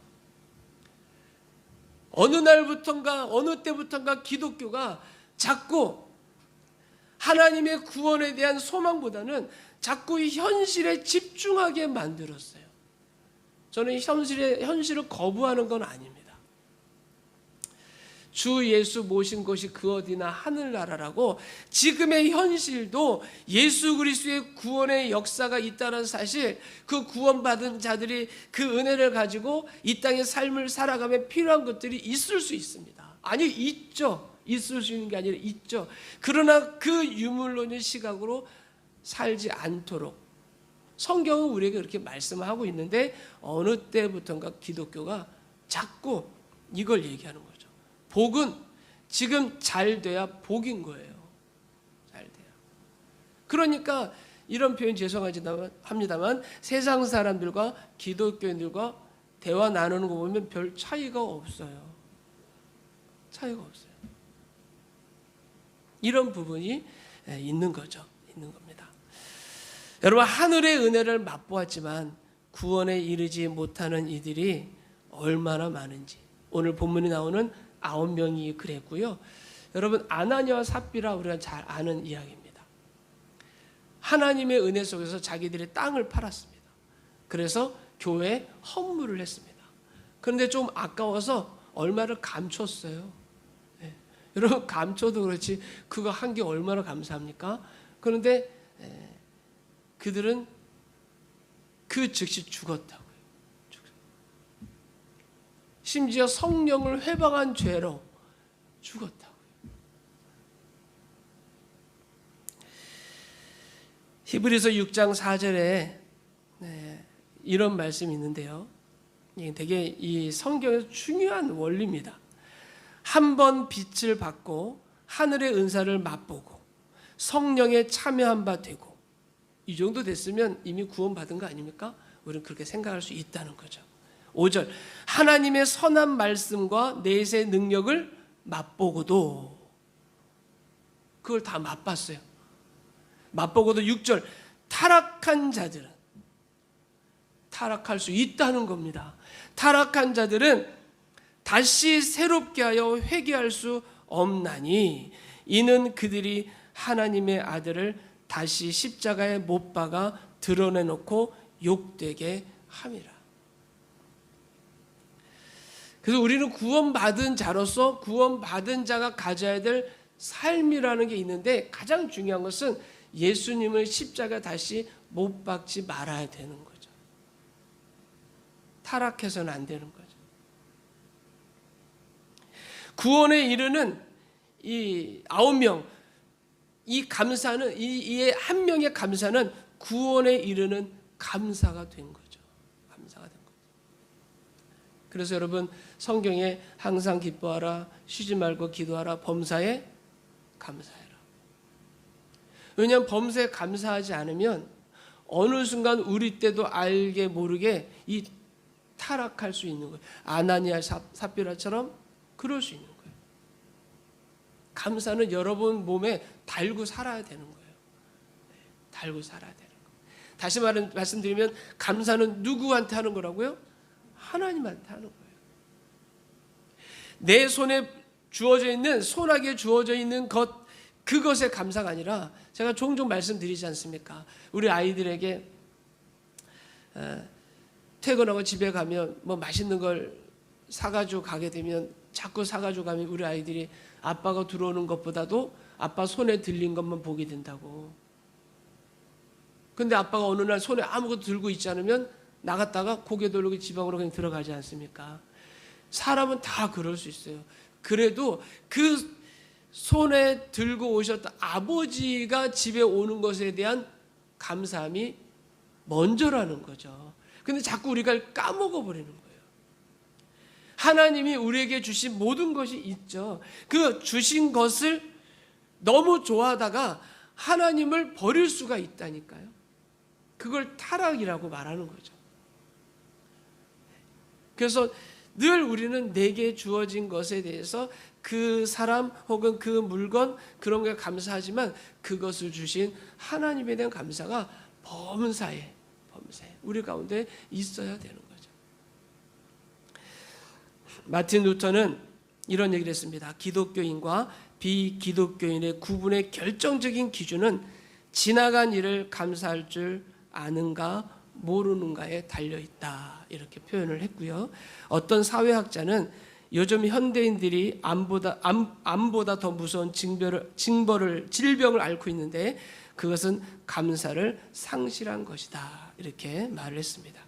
어느 날부턴가 어느 때부턴가 기독교가 자꾸 하나님의 구원에 대한 소망보다는 자꾸 이 현실에 집중하게 만들었어요. 저는 현실을 거부하는 건 아닙니다. 주 예수 모신 곳이 그 어디나 하늘나라라고 지금의 현실도 예수 그리스도의 구원의 역사가 있다는 사실, 그 구원받은 자들이 그 은혜를 가지고 이 땅의 삶을 살아가며 필요한 것들이 있을 수 있습니다. 아니 있죠. 있을 수 있는 게 아니라 있죠. 그러나 그 유물론의 시각으로 살지 않도록 성경은 우리에게 그렇게 말씀하고 있는데 어느 때부턴가 기독교가 자꾸 이걸 얘기하는 거죠. 복은 지금 잘 돼야 복인 거예요. 잘 돼야. 그러니까 이런 표현 죄송합니다만 세상 사람들과 기독교인들과 대화 나누는 거 보면 별 차이가 없어요. 차이가 없어요. 이런 부분이 있는 거죠. 있는 겁니다. 여러분 하늘의 은혜를 맛보았지만 구원에 이르지 못하는 이들이 얼마나 많은지 오늘 본문에 나오는 9명이 그랬고요. 여러분 아나니아와 삽비라 우리가 잘 아는 이야기입니다. 하나님의 은혜 속에서 자기들의 땅을 팔았습니다. 그래서 교회에 헌물을 했습니다. 그런데 좀 아까워서 얼마를 감췄어요. 네. 여러분 감춰도 그렇지 그거 한 게 얼마나 감사합니까? 그런데 그들은 그 즉시 죽었다고요. 심지어 성령을 회방한 죄로 죽었다고요. 히브리서 6장 4절에 이런 말씀이 있는데요. 되게 이 성경에서 중요한 원리입니다. 한 번 빛을 받고 하늘의 은사를 맛보고 성령에 참여한 바 되고 이 정도 됐으면 이미 구원받은 거 아닙니까? 우리는 그렇게 생각할 수 있다는 거죠. 5절 하나님의 선한 말씀과 내세 능력을 맛보고도 그걸 다 맛봤어요. 맛보고도 6절 타락한 자들은 타락할 수 있다는 겁니다. 타락한 자들은 다시 새롭게 하여 회개할 수 없나니 이는 그들이 하나님의 아들을 다시 십자가에 못 박아 드러내놓고 욕되게 함이라. 그래서 우리는 구원받은 자로서 구원받은 자가 가져야 될 삶이라는 게 있는데 가장 중요한 것은 예수님을 십자가 다시 못 박지 말아야 되는 거죠. 타락해서는 안 되는 거죠. 구원에 이르는 이 9명, 이 감사는 이 한 명의 감사는 구원에 이르는 감사가 된 거죠. 감사가 된 거죠. 그래서 여러분 성경에 항상 기뻐하라, 쉬지 말고 기도하라, 범사에 감사해라. 왜냐하면 범사에 감사하지 않으면 어느 순간 우리 때도 알게 모르게 이 타락할 수 있는 거예요. 아나니아 삽비라처럼 그럴 수 있는 거예요. 감사는 여러분 몸에 달고 살아야 되는 거예요. 달고 살아야 되는 거예요. 다시 말씀드리면 감사는 누구한테 하는 거라고요? 하나님한테 하는 거예요. 내 손에 주어져 있는 소나기에 주어져 있는 것 그것에 감사가 아니라 제가 종종 말씀드리지 않습니까? 우리 아이들에게 퇴근하고 집에 가면 뭐 맛있는 걸 사가지고 가게 되면 자꾸 사가지고 가면 우리 아이들이 아빠가 들어오는 것보다도 아빠 손에 들린 것만 보게 된다고. 근데 아빠가 어느 날 손에 아무것도 들고 있지 않으면 나갔다가 고개 돌리고 지방으로 그냥 들어가지 않습니까? 사람은 다 그럴 수 있어요. 그래도 그 손에 들고 오셨던 아버지가 집에 오는 것에 대한 감사함이 먼저라는 거죠. 근데 자꾸 우리가 까먹어 버리는 거예요. 하나님이 우리에게 주신 모든 것이 있죠. 그 주신 것을 너무 좋아하다가 하나님을 버릴 수가 있다니까요. 그걸 타락이라고 말하는 거죠. 그래서 늘 우리는 내게 주어진 것에 대해서 그 사람 혹은 그 물건 그런 게 감사하지만 그것을 주신 하나님에 대한 감사가 범사에 우리 가운데 있어야 되는 거죠. 마틴 루터는 이런 얘기를 했습니다. 기독교인과 비기독교인의 구분의 결정적인 기준은 지나간 일을 감사할 줄 아는가 모르는가에 달려있다 이렇게 표현을 했고요. 어떤 사회학자는 요즘 현대인들이 암보다 더 무서운 질병을 앓고 있는데 그것은 감사를 상실한 것이다 이렇게 말을 했습니다.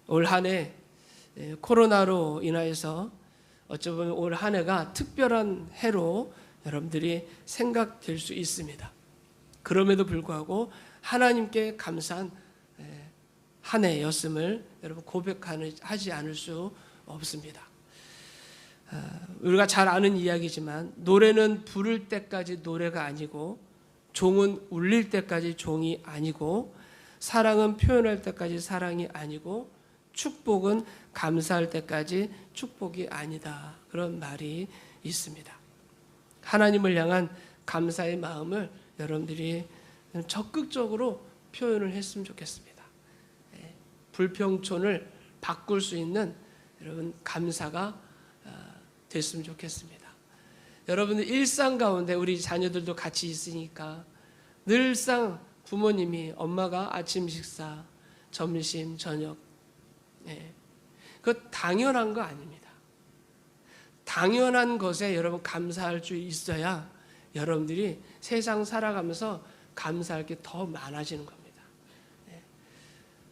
올 한 해 코로나로 인하여서 어쩌면 올 한 해가 특별한 해로 여러분들이 생각될 수 있습니다. 그럼에도 불구하고 하나님께 감사한 한 해였음을 여러분 고백하지 않을 수 없습니다. 우리가 잘 아는 이야기지만 노래는 부를 때까지 노래가 아니고 종은 울릴 때까지 종이 아니고 사랑은 표현할 때까지 사랑이 아니고 축복은 감사할 때까지 축복이 아니다. 그런 말이 있습니다. 하나님을 향한 감사의 마음을 여러분들이 적극적으로 표현을 했으면 좋겠습니다. 불평촌을 바꿀 수 있는 여러분 감사가 됐으면 좋겠습니다. 여러분들 일상 가운데 우리 자녀들도 같이 있으니까 늘상 부모님이 엄마가 아침 식사, 점심, 저녁 그거 당연한 거 아닙니다. 당연한 것에 여러분 감사할 줄 있어야 여러분들이 세상 살아가면서 감사할 게 더 많아지는 겁니다.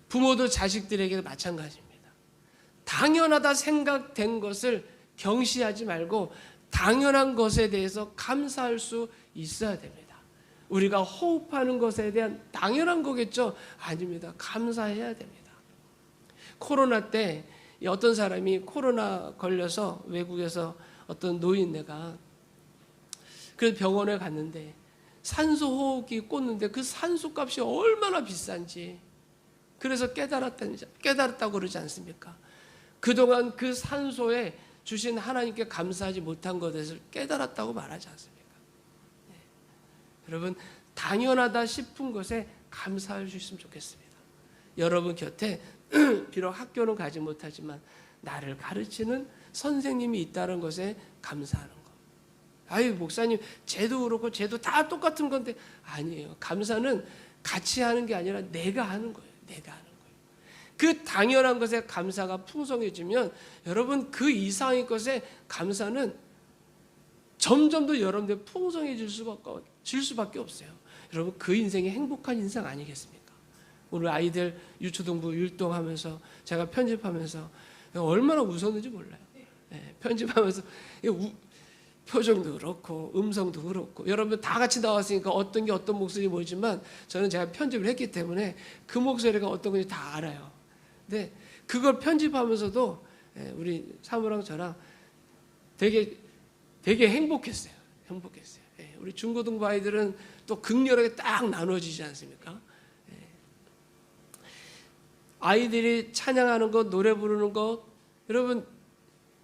부모도 자식들에게 마찬가지입니다. 당연하다 생각된 것을 경시하지 말고 당연한 것에 대해서 감사할 수 있어야 됩니다. 우리가 호흡하는 것에 대한 당연한 거겠죠? 아닙니다. 감사해야 됩니다. 코로나 때 어떤 사람이 코로나 걸려서 외국에서 어떤 노인네가 그래서 병원에 갔는데 산소호흡기 꽂는데 그 산소값이 얼마나 비싼지 그래서 깨달았다고 그러지 않습니까? 그동안 그 산소에 주신 하나님께 감사하지 못한 것에 깨달았다고 말하지 않습니까? 네. 여러분 당연하다 싶은 것에 감사할 수 있으면 좋겠습니다. 여러분 곁에 비록 학교는 가지 못하지만 나를 가르치는 선생님이 있다는 것에 감사하는 것. 아유 목사님 쟤도 그렇고 쟤도 다 똑같은 건데 아니에요. 감사는 같이 하는 게 아니라 내가 하는 거예요. 내가 하는 거예요. 그 당연한 것에 감사가 풍성해지면 여러분 그 이상의 것에 감사는 점점 더 여러분들 풍성해질 수밖에 없어요. 여러분 그 인생이 행복한 인생 아니겠습니까? 오늘 아이들 유초등부 율동하면서 제가 편집하면서 얼마나 웃었는지 몰라요. 네, 편집하면서 표정도 그렇고 음성도 그렇고 여러분들 다 같이 나왔으니까 어떤 게 어떤 목소리 모르지만 저는 제가 편집을 했기 때문에 그 목소리가 어떤 건지 다 알아요. 근데 그걸 편집하면서도 우리 사무랑 저랑 되게 행복했어요. 우리 중고등부 아이들은 또 극렬하게 딱 나눠지지 않습니까? 아이들이 찬양하는 것, 노래 부르는 것, 여러분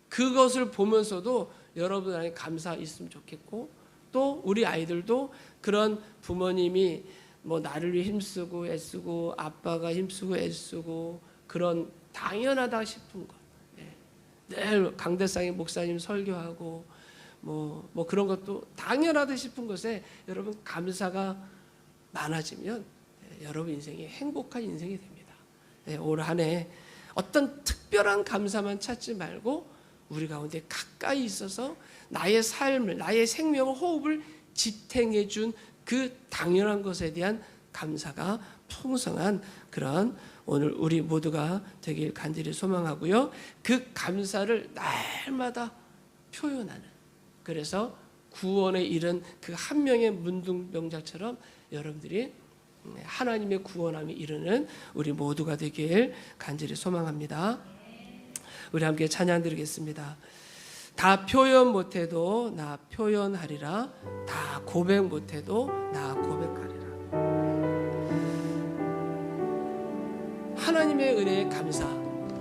그것을 보면서도 여러분 안에 감사 있으면 좋겠고 또 우리 아이들도 그런 부모님이 뭐 나를 위해 힘쓰고 애쓰고 아빠가 힘쓰고 애쓰고 그런 당연하다 싶은 것, 늘 강대상의 목사님 설교하고 뭐 그런 것도 당연하다 싶은 것에 여러분 감사가 많아지면 여러분 인생이 행복한 인생이 됩니다. 올 한 해 어떤 특별한 감사만 찾지 말고 우리 가운데 가까이 있어서 나의 삶을 나의 생명을 호흡을 지탱해 준 그 당연한 것에 대한 감사가 풍성한 그런 오늘 우리 모두가 되길 간절히 소망하고요. 그 감사를 날마다 표현하는 그래서 구원에 이른 그 한 명의 문둥병자처럼 여러분들이 하나님의 구원함에 이르는 우리 모두가 되길 간절히 소망합니다. 우리 함께 찬양 드리겠습니다. 다 표현 못해도 나 표현하리라. 다 고백 못해도 나 고백하리라. 하나님의 은혜에 감사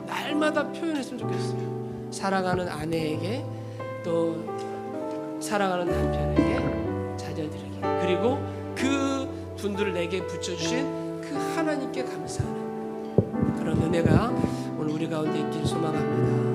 날마다 표현했으면 좋겠어요. 사랑하는 아내에게 또 사랑하는 남편에게 자녀들에게 그리고 그 분들을 내게 붙여주신 그 하나님께 감사하는 그런 은혜가 오늘 우리 가운데 있길 소망합니다.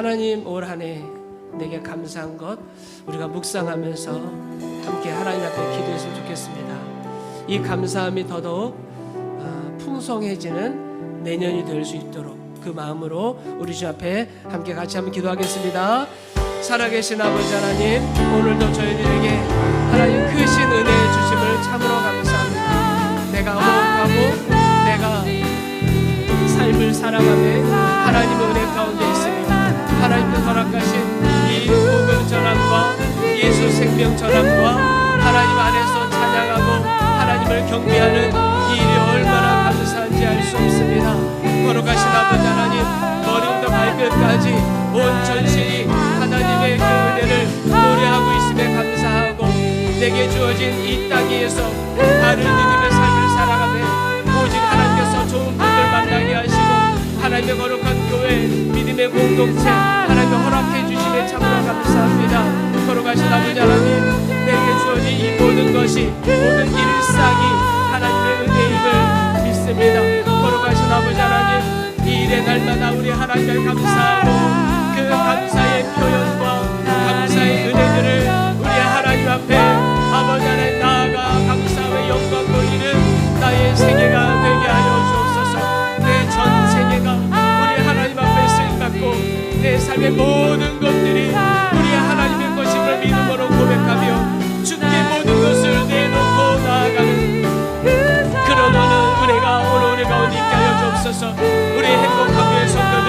하나님 올 한 해 내게 감사한 것 우리가 묵상하면서 함께 하나님 앞에 기도했으면 좋겠습니다. 이 감사함이 더더욱 풍성해지는 내년이 될 수 있도록 그 마음으로 우리 주 앞에 함께 같이 한번 기도하겠습니다. 살아계신 아버지 하나님, 오늘도 저희들에게 하나님 크신 은혜 주심을 참으로 감사합니다. 내가 어목하고 내가 삶을 살아가며 하나님의 은혜 가운데 있으며 하나님의 허락하신 이 복음 전함과 예수 생명 전함과 하나님 안에서 찬양하고 하나님을 경배하는 이 일이 얼마나 감사한지 알 수 없습니다. 거룩하신 아버지 하나님, 머리부터 발끝까지 온 전신이 하나님의 그 은혜를 노래하고 있음에 감사하고 내게 주어진 이 땅 위에서 다른 믿음의 삶을 살아가며 오직 하나님께서 좋은 분들 만나게 하시고 하나님의 거룩한 교회 믿음의 공동체 하나님의 허락해 주심에 참으로 감사합니다. 거룩하신 아버지 하나님, 내게 주어진 이 모든 것이 모든 일상이 하나님의 은혜임을 믿습니다. 거룩하신 아버지 하나님, 이 일의 날마다 우리 하나님을 감사하고 그 감사의 표현과 감사의 은혜들을 우리 하나님 앞에 아버지 하나님 나아가 감사와 영광 돌리는 나의 생애가 되게 하여 주옵소서. 내 전 생애가 우리 하나님 앞에 쓰임받고 내 삶의 모든 것들이 우리 하나님의 것임을 믿음으로 고백하며 주께 모든 것을 내놓고 나아가는 그런 은혜가 오늘 우리 가운데 있게 하여 주옵소서. 우리 행복한 교회 성도들,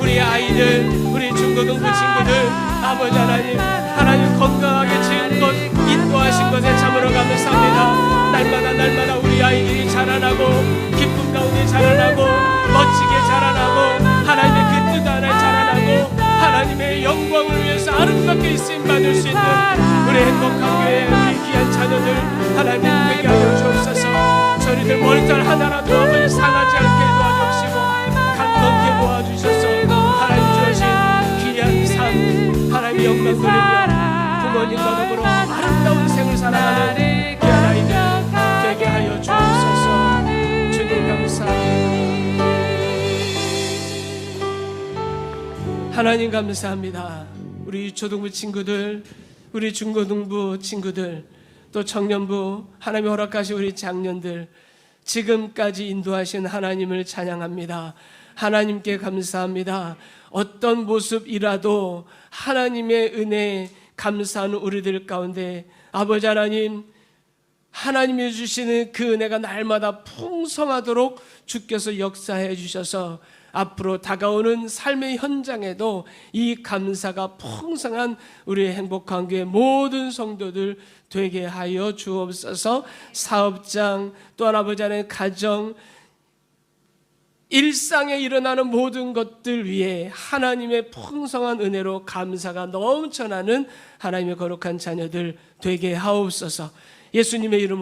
우리 아이들, 우리 중고등부 친구들 아버지 하나님 건강하게 지은 것 인도하신 것에 참으로 감사합니다. 날마다 우리 아이들이 자라나고 기쁨 가운데 자라나고 멋지게 자라나고 하나님의 그 뜻 안에 자라나고 하나님의 영광을 위해서 아름답게 쓰임받을 수 있는 우리 행복한 교회 우리 귀한 자녀들 하나님 되게 하여 주옵소서. 저희들 머리털 하나라도 아버지 상하지 않게 도와주시고 감동케 도와주셔서 하나님 주신 귀한 삶 하나님의 영광 돌리며 부모님과 더불어 아름다운 생을 살아가는 귀한 아이들 되게 하여 주옵소서. 주님 감사합니다. 하나님 감사합니다. 우리 초등부 친구들, 우리 중고등부 친구들, 또 청년부 하나님이 허락하신 우리 장년들 지금까지 인도하신 하나님을 찬양합니다. 하나님께 감사합니다. 어떤 모습이라도 하나님의 은혜에 감사하는 우리들 가운데 아버지 하나님, 하나님이 주시는 그 은혜가 날마다 풍성하도록 주께서 역사해 주셔서 앞으로 다가오는 삶의 현장에도 이 감사가 풍성한 우리의 행복한 교회 모든 성도들 되게 하여 주옵소서. 사업장, 또한 아버지 하나님 가정, 일상에 일어나는 모든 것들 위에 하나님의 풍성한 은혜로 감사가 넘쳐나는 하나님의 거룩한 자녀들 되게 하옵소서. 예수님의 이름으로